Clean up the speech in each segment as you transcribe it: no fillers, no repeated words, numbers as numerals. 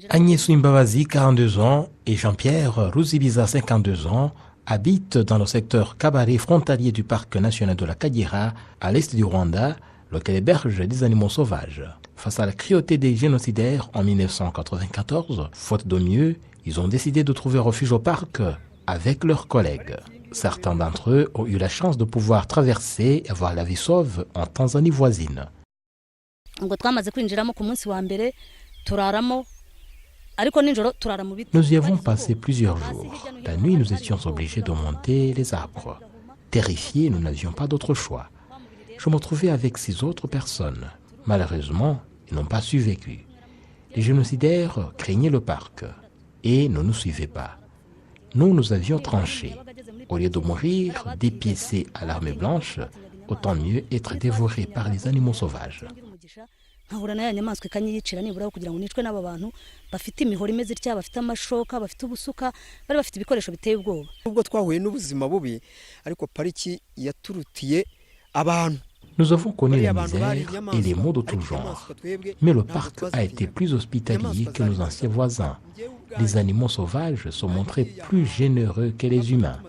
Agnès Imbabazi, 42 ans, et Jean-Pierre Ruzibiza, 52 ans, habitent dans le secteur Kabare frontalier du parc national de la Kagera, à l'est du Rwanda, lequel héberge des animaux sauvages. Face à la cruauté des génocidaires en 1994, faute de mieux, ils ont décidé de trouver refuge au parc avec leurs collègues. Certains d'entre eux ont eu la chance de pouvoir traverser et avoir la vie sauve en Tanzanie voisine. Nous y avons passé plusieurs jours. La nuit, nous étions obligés de monter les arbres. Terrifiés, nous n'avions pas d'autre choix. Je me trouvais avec 6 autres personnes. Malheureusement, ils n'ont pas survécu. Les génocidaires craignaient le parc et ne nous suivaient pas. Nous avions tranché. Au lieu de mourir, dépiécés à l'armée blanche, autant mieux être dévorés par les animaux sauvages. Nous avons connu la misère et les maux de tout genre, mais le parc a été plus hospitalier que nos anciens voisins. Les animaux sauvages se montraient plus généreux que les humains.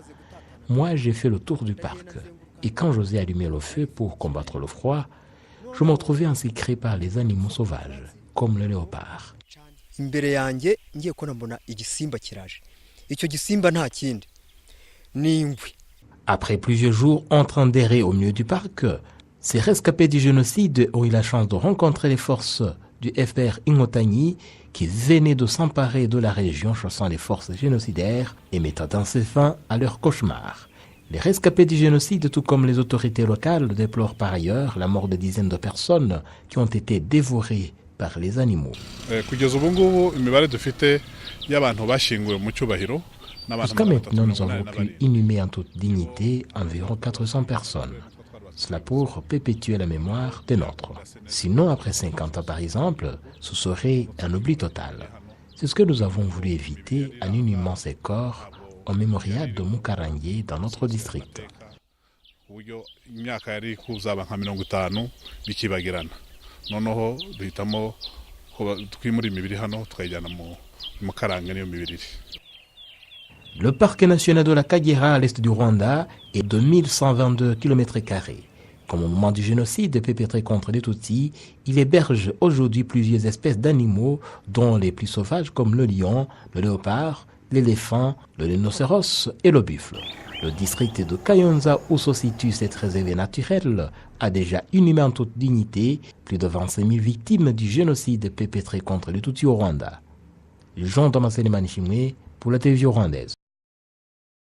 Moi, j'ai fait le tour du parc, et quand j'osais allumer le feu pour combattre le froid, je me trouvais encerclé par les animaux sauvages, comme le léopard. Après plusieurs jours en train d'errer au milieu du parc, ces rescapés du génocide ont eu la chance de rencontrer les forces du FPR Inkotanyi qui venaient de s'emparer de la région, chassant les forces génocidaires et mettant ainsi fin à leur cauchemar. Les rescapés du génocide, tout comme les autorités locales, déplorent par ailleurs la mort de dizaines de personnes qui ont été dévorées par les animaux. Jusqu'à maintenant, nous avons pu inhumer en toute dignité environ 400 personnes. Cela pour perpétuer la mémoire des nôtres. Sinon, après 50 ans par exemple, ce serait un oubli total. C'est ce que nous avons voulu éviter en inhumant ces corps au mémorial de Mukarange dans notre district. Le parc national de la Kagera à l'est du Rwanda est de 1122 km². Comme au moment du génocide perpétré contre les Tutsis, il héberge aujourd'hui plusieurs espèces d'animaux, dont les plus sauvages comme le lion, le léopard, l'éléphant, le rhinocéros et le buffle. Le district de Kayonza, où se situe cette réserve naturelle, a déjà inhumé en toute dignité plus de 25 000 victimes du génocide perpétré contre les Tutsis au Rwanda. Jean Thomas Selemani Chimwe pour la télévision rwandaise.